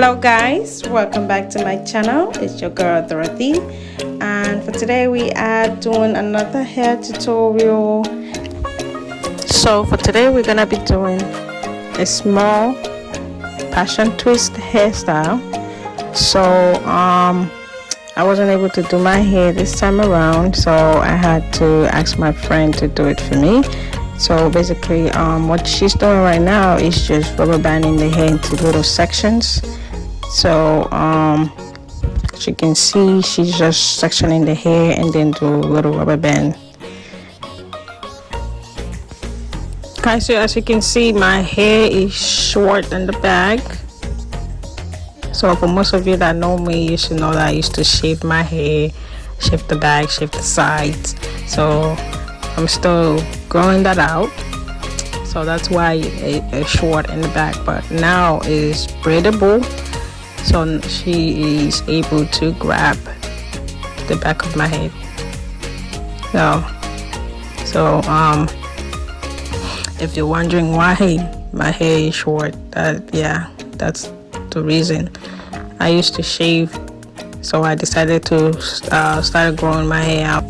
Hello guys, welcome back to my channel. It's your girl Dorothy, and for today we are doing another hair tutorial. So for today we're gonna be doing a small passion twist hairstyle. So I wasn't able to do my hair this time around, so I had to ask my friend to do it for me. So basically what she's doing right now is just rubber banding the hair into little sections. So as you can see, she's just sectioning the hair and then do a little rubber band. Okay, so as you can see, my hair is short in the back. So for most of you that know me, you should know that I used to shave my hair, shave the back, shave the sides. So I'm still growing that out, so that's why it's short in the back, but now is braidable, so she is able to grab the back of my head. So if you're wondering why my hair is short, that's the reason. I used to shave, so I decided to start growing my hair out.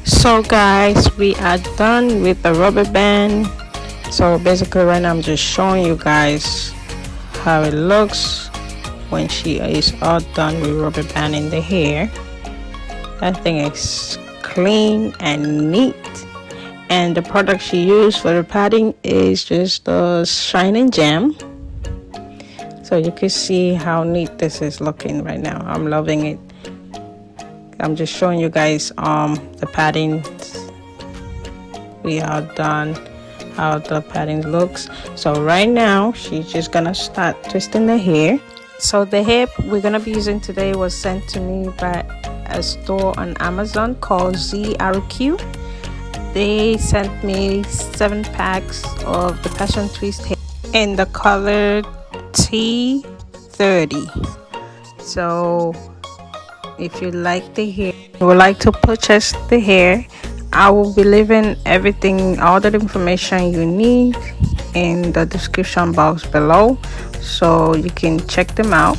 So guys, we are done with the rubber band. So basically right now I'm just showing you guys how it looks when she is all done with rubber banding the hair. I think it's clean and neat, and the product she used for the padding is just the Shining Gem. So you can see how neat this is looking right now. I'm loving it. I'm just showing you guys the padding. We are done how the padding looks. So right now she's just gonna start twisting the hair. So the hair we're gonna be using today was sent to me by a store on Amazon called ZRQ. They sent me 7 packs of the passion twist hair in the color T30. So if you like the hair, you would like to purchase the hair, I will be leaving all the information you need in the description box below, so you can check them out.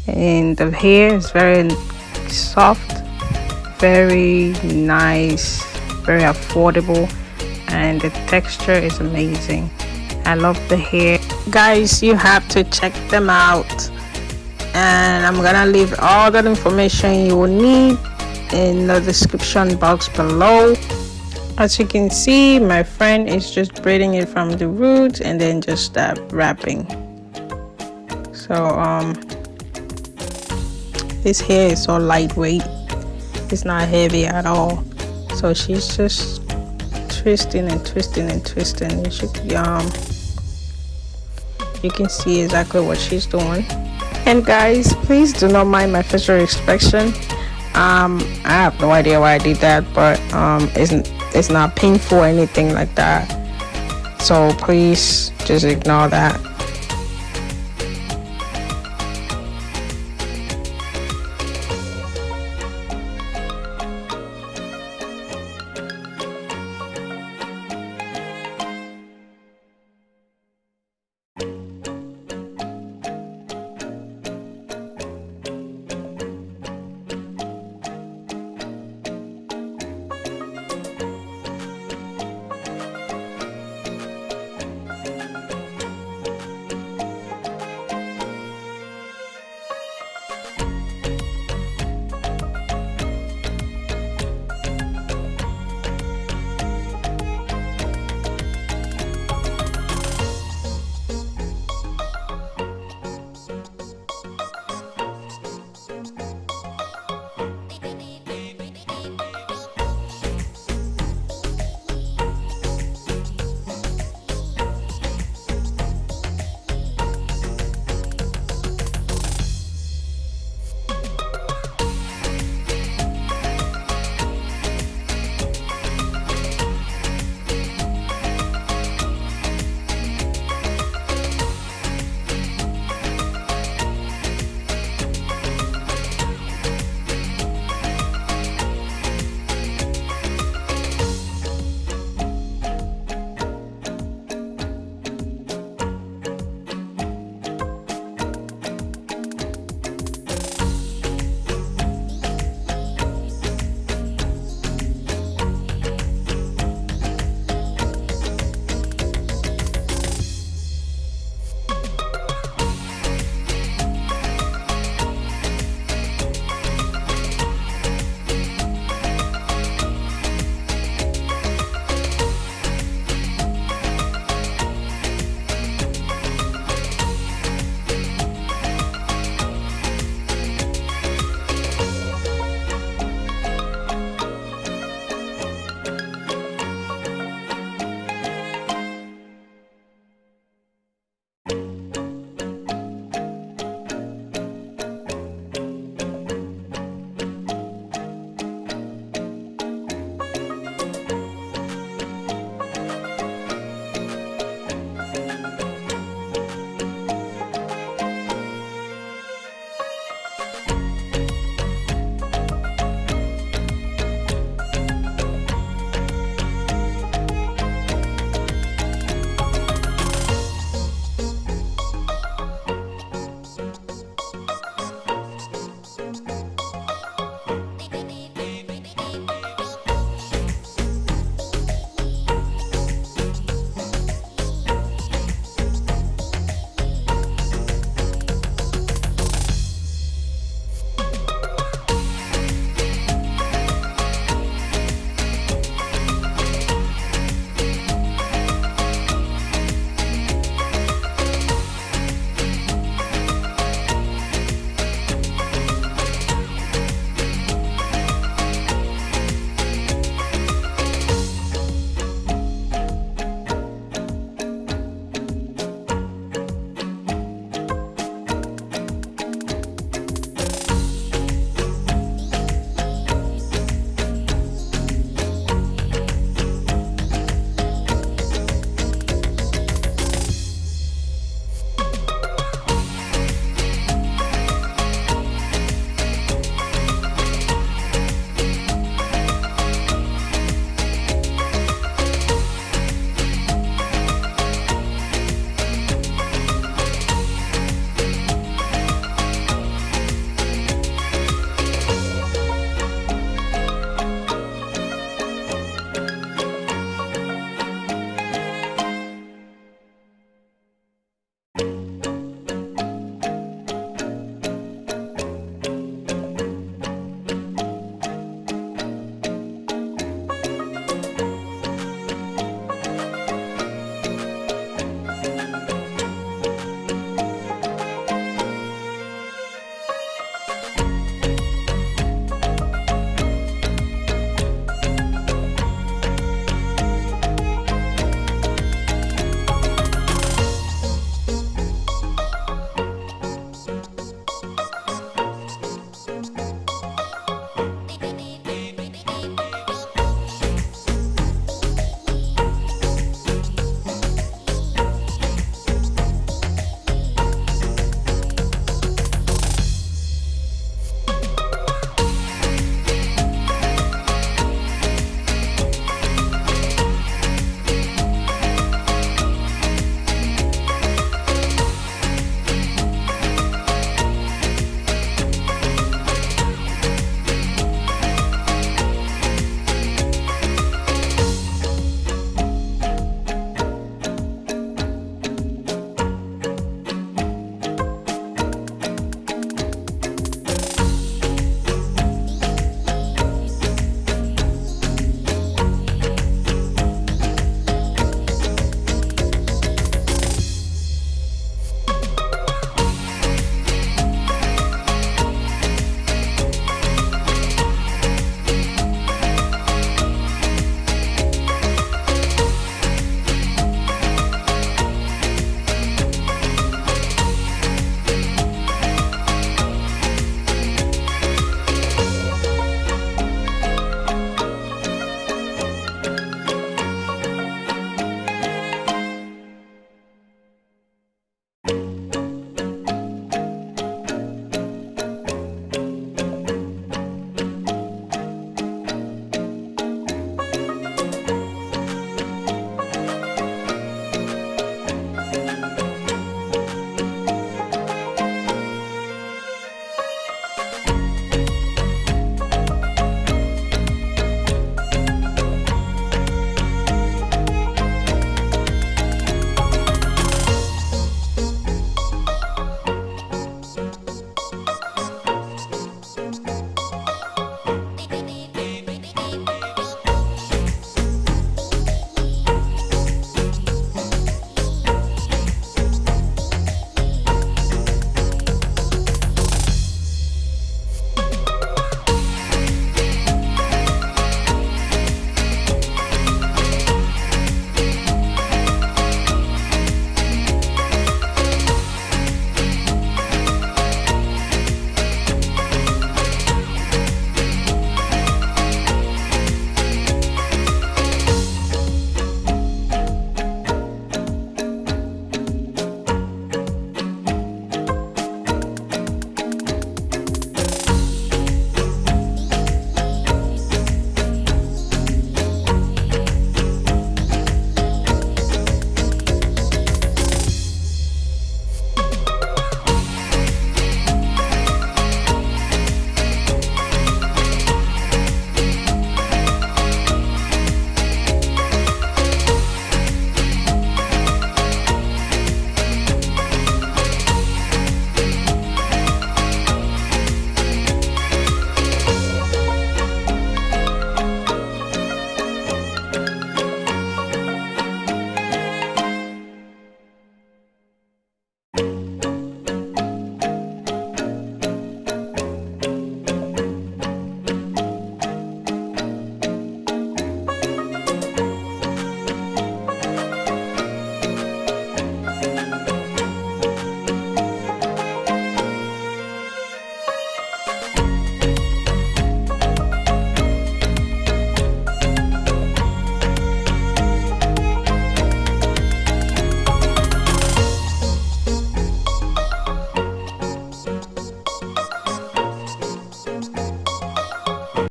And the hair is very soft, very nice, very affordable, and the texture is amazing. I love the hair, guys. You have to check them out, and I'm gonna leave all that information you will need in the description box below. As you can see, my friend is just braiding it from the roots and then just wrapping. So this hair is so lightweight, it's not heavy at all. So she's just twisting and twisting and twisting. You should you can see exactly what she's doing. And guys, please do not mind my facial expression. I have no idea why I did that, but it's not painful or anything like that, so please just ignore that.